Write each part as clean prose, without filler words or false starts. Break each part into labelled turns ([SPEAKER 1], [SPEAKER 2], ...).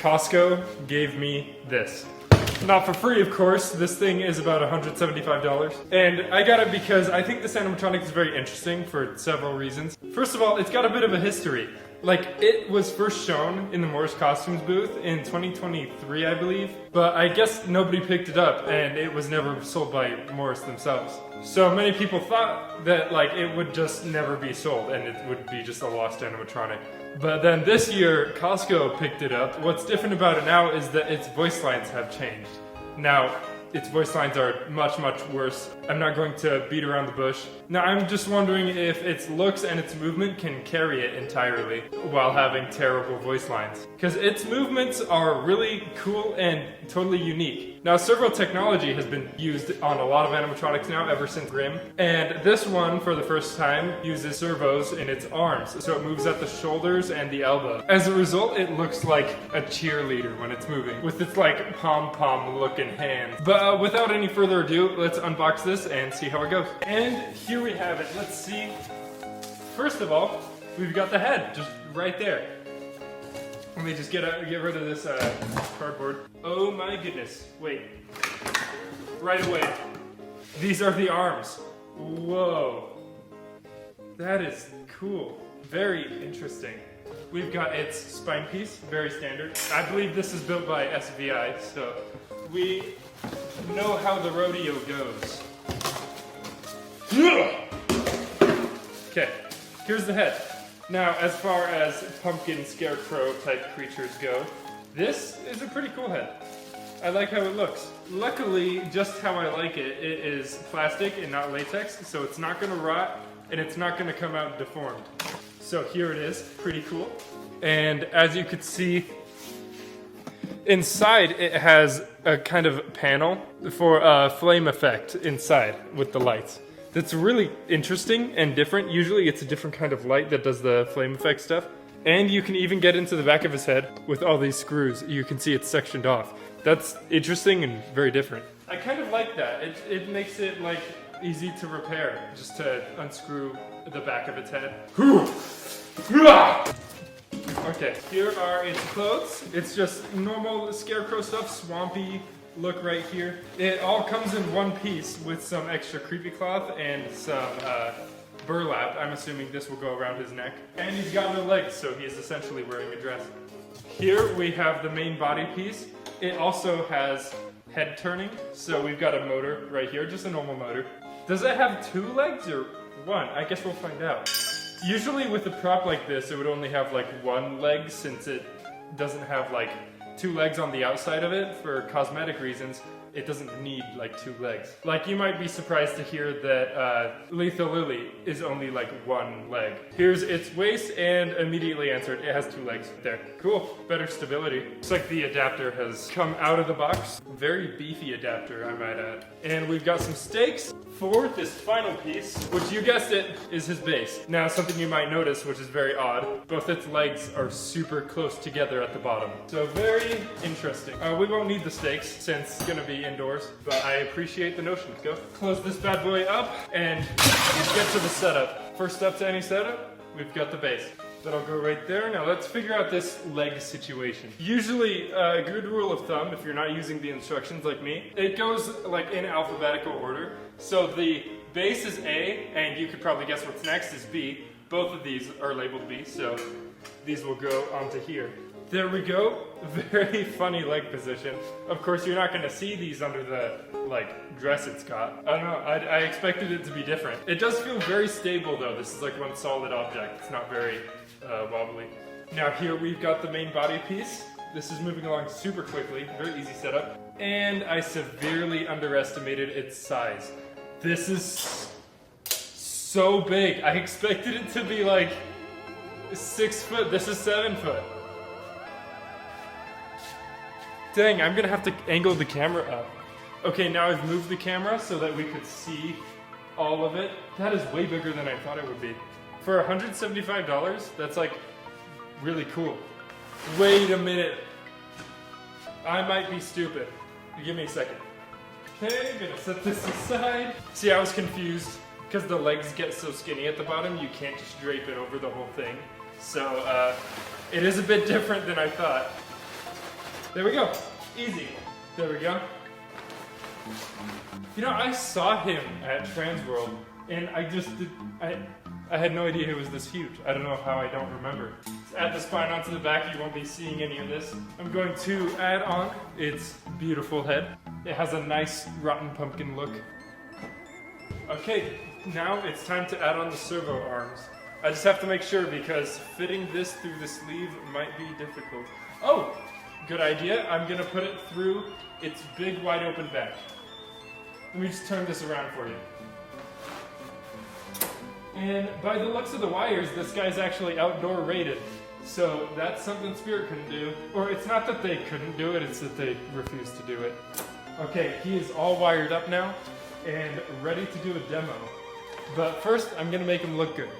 [SPEAKER 1] Costco gave me this. Not for free, of course. This thing is about $175. And I got it because I think this animatronic is very interesting for several reasons. First of all, it's got a bit of a history. Like, it was first shown in the Morris Costumes booth in 2023, I believe. But I guess nobody picked it up, and it was never sold by Morris themselves. So many people thought that, like, it would just never be sold, and it would be just a lost animatronic. But then this year, Costco picked it up. What's different about it now is that its voice lines have changed. Now, its voice lines are much, much worse. I'm not going to beat around the bush. Now, I'm just wondering if its looks and its movement can carry it entirely while having terrible voice lines. Because its movements are really cool and totally unique. Now, servo technology has been used on a lot of animatronics now ever since Grimm. And this one, for the first time, uses servos in its arms. So it moves at the shoulders and the elbow. As a result, it looks like a cheerleader when it's moving, with its like pom-pom looking hands. But without any further ado, let's unbox this and see how it goes. And here we have it. Let's see. First of all, we've got the head just right there. Let me just get rid of this cardboard. Oh my goodness. Wait. Right away. These are the arms. Whoa. That is cool. Very interesting. We've got its spine piece, very standard. I believe this is built by SVI, so we know how the rodeo goes. Okay, here's the head. Now, as far as pumpkin scarecrow type creatures go, this is a pretty cool head. I like how it looks. Luckily, just how I like it, it is plastic and not latex, so it's not gonna rot and it's not gonna come out deformed. So here it is, pretty cool. And as you could see, inside it has a kind of panel for a flame effect inside with the lights. That's really interesting and different. Usually it's a different kind of light that does the flame effect stuff. And you can even get into the back of his head with all these screws. You can see it's sectioned off. That's interesting and very different. I kind of like that. It makes it like easy to repair, just to unscrew the back of its head. Okay, here are its clothes. It's just normal Scarecrow stuff, swampy look right here. It all comes in one piece with some extra creepy cloth and some burlap. I'm assuming this will go around his neck. And he's got no legs, so he is essentially wearing a dress. Here we have the main body piece. It also has head turning, so we've got a motor right here, just a normal motor. Does it have 2 legs or 1? I guess we'll find out. Usually with a prop like this, it would only have like 1 leg since it doesn't have like 2 legs on the outside of it. For cosmetic reasons, it doesn't need like 2 legs. Like, you might be surprised to hear that Lethal Lily is only like 1 leg. Here's its waist, and immediately answered, it has 2 legs. There. Cool. Better stability. Looks like the adapter has come out of the box. Very beefy adapter, I might add. And we've got some stakes for this final piece, which, you guessed it, is his base. Now, something you might notice, which is very odd, both its legs are super close together at the bottom. So very interesting. We won't need the stakes since it's gonna be indoors, but I appreciate the notion. Let's go. Close this bad boy up and get to the setup. First up to any setup, we've got the base. That'll go right there. Now let's figure out this leg situation. Usually, a good rule of thumb, if you're not using the instructions like me, it goes like in alphabetical order. So the base is A, and you could probably guess what's next is B. Both of these are labeled B, so these will go onto here. There we go. Very funny leg position. Of course, you're not going to see these under the like dress it's got. I don't know. I expected it to be different. It does feel very stable though. This is like one solid object. It's not very wobbly. Now here we've got the main body piece. This is moving along super quickly. Very easy setup. And I severely underestimated its size. This is so big. I expected it to be like 6 foot. This is 7 foot. Dang, I'm gonna have to angle the camera up. Okay, now I've moved the camera so that we could see all of it. That is way bigger than I thought it would be. For $175, that's like really cool. Wait a minute. I might be stupid. Give me a second. Okay, I'm gonna set this aside. See, I was confused because the legs get so skinny at the bottom, you can't just drape it over the whole thing. So, it is a bit different than I thought. There we go. Easy. There we go. You know, I saw him at Transworld, and I had no idea it was this huge. I don't know how I don't remember. Add the spine onto the back, you won't be seeing any of this. I'm going to add on its beautiful head. It has a nice rotten pumpkin look. Okay, now it's time to add on the servo arms. I just have to make sure because fitting this through the sleeve might be difficult. Oh, good idea. I'm gonna put it through its big wide open back. Let me just turn this around for you. And by the looks of the wires, this guy's actually outdoor rated. So that's something Spirit couldn't do. Or it's not that they couldn't do it, it's that they refused to do it. Okay, he is all wired up now and ready to do a demo. But first, I'm gonna make him look good.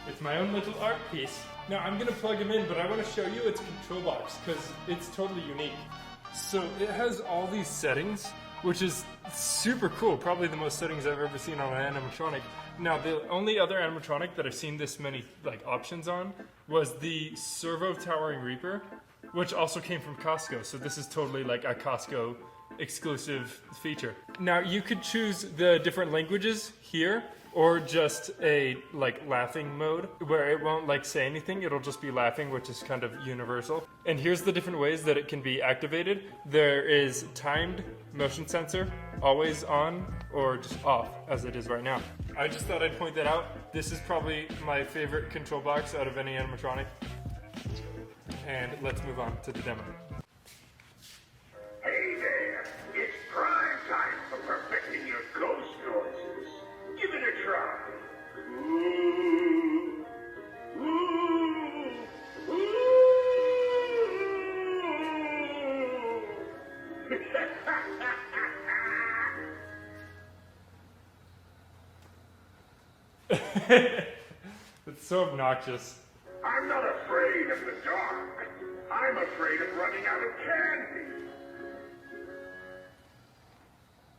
[SPEAKER 1] It's my own little art piece. Now I'm gonna plug him in, but I want to show you its control box because it's totally unique. So it has all these settings, which is super cool. Probably the most settings I've ever seen on an animatronic. Now the only other animatronic that I've seen this many options on was the Servo Towering Reaper, which also came from Costco. So this is totally like a Costco exclusive feature. Now you could choose the different languages here, or just a laughing mode where it won't say anything, it'll just be laughing, which is kind of universal. And here's the different ways that it can be activated. There is timed motion sensor, always on or just off as it is right now. I just thought I'd point that out. This is probably my favorite control box out of any animatronic. And let's move on to the demo.
[SPEAKER 2] Hey there, it's prime time for perfecting your ghost noises. Give it a try. Ooh, ooh, ooh.
[SPEAKER 1] It's so obnoxious.
[SPEAKER 2] I'm not afraid of the dark. I'm afraid of running out of candy.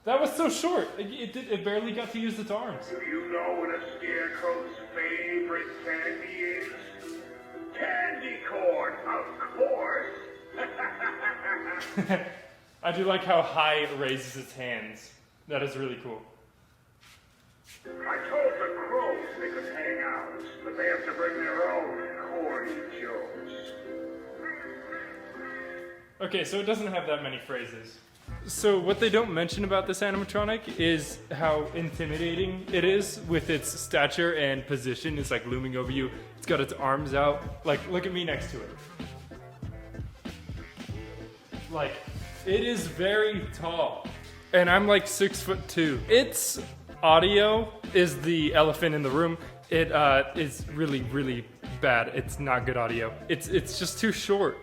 [SPEAKER 1] That was so short. It barely got to use its arms.
[SPEAKER 2] Do you know what a scarecrow's favorite candy is? Candy corn, of course.
[SPEAKER 1] I do like how high it raises its hands. That is really cool.
[SPEAKER 2] I told the crows they could hang out, but they have to bring their own corny jokes.
[SPEAKER 1] Okay, so it doesn't have that many phrases. So what they don't mention about this animatronic is how intimidating it is with its stature and position. It's looming over you. It's got its arms out. Look at me next to it. It is very tall. And I'm 6'2". Its audio is the elephant in the room. It is really, really bad. It's not good audio. It's just too short.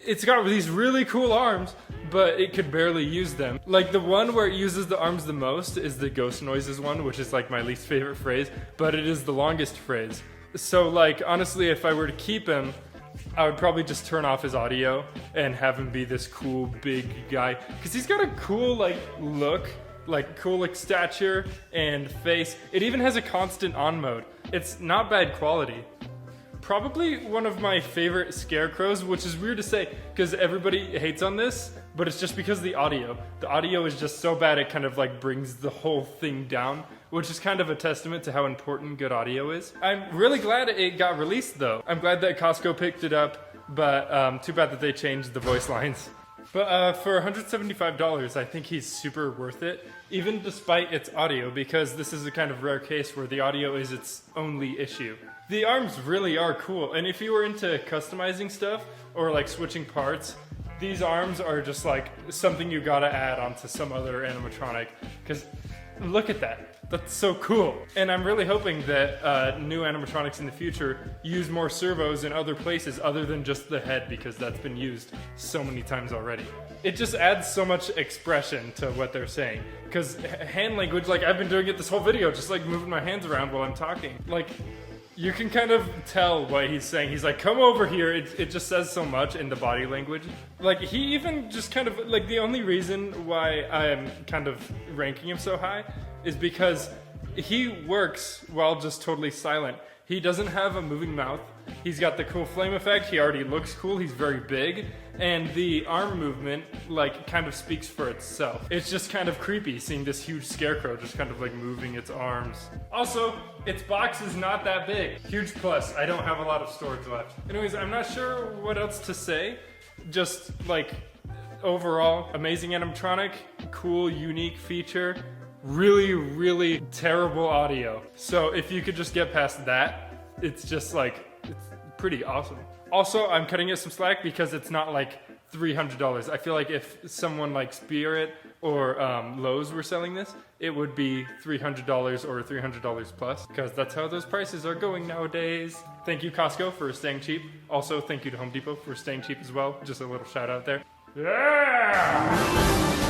[SPEAKER 1] It's got these really cool arms, but it could barely use them. The one where it uses the arms the most is the ghost noises one, which is my least favorite phrase, but it is the longest phrase. So honestly, if I were to keep him, I would probably just turn off his audio and have him be this cool big guy. Cause he's got a cool look, cool stature and face. It even has a constant on mode. It's not bad quality. Probably one of my favorite Scarecrows, which is weird to say because everybody hates on this, but it's just because of the audio. The audio is just so bad it kind of brings the whole thing down, which is kind of a testament to how important good audio is. I'm really glad it got released though. I'm glad that Costco picked it up, but too bad that they changed the voice lines. But for $175, I think he's super worth it, even despite its audio, because this is a kind of rare case where the audio is its only issue. The arms really are cool, and if you were into customizing stuff or switching parts, these arms are just something you gotta add onto some other animatronic, because look at that. That's so cool. And I'm really hoping that new animatronics in the future use more servos in other places other than just the head, because that's been used so many times already. It just adds so much expression to what they're saying. Because hand language, like I've been doing it this whole video, just like moving my hands around while I'm talking. Like, you can kind of tell what he's saying. He's like, come over here. It just says so much in the body language. Like, he even just kind of, like, the only reason why I'm kind of ranking him so high is because he works while just totally silent. He doesn't have a moving mouth. He's got the cool flame effect. He already looks cool. He's very big. And the arm movement, like, kind of speaks for itself. It's just kind of creepy seeing this huge scarecrow just kind of like moving its arms. Also, its box is not that big. Huge plus. I don't have a lot of storage left. Anyways, I'm not sure what else to say. Just like, overall, amazing animatronic, cool, unique feature. Really, really terrible audio. So if you could just get past that, it's just like, it's pretty awesome. Also, I'm cutting it some slack because it's not like $300. I feel like if someone like Spirit or Lowe's were selling this, it would be $300 or $300 plus, because that's how those prices are going nowadays. Thank you, Costco, for staying cheap. Also, thank you to Home Depot for staying cheap as well. Just a little shout out there. Yeah!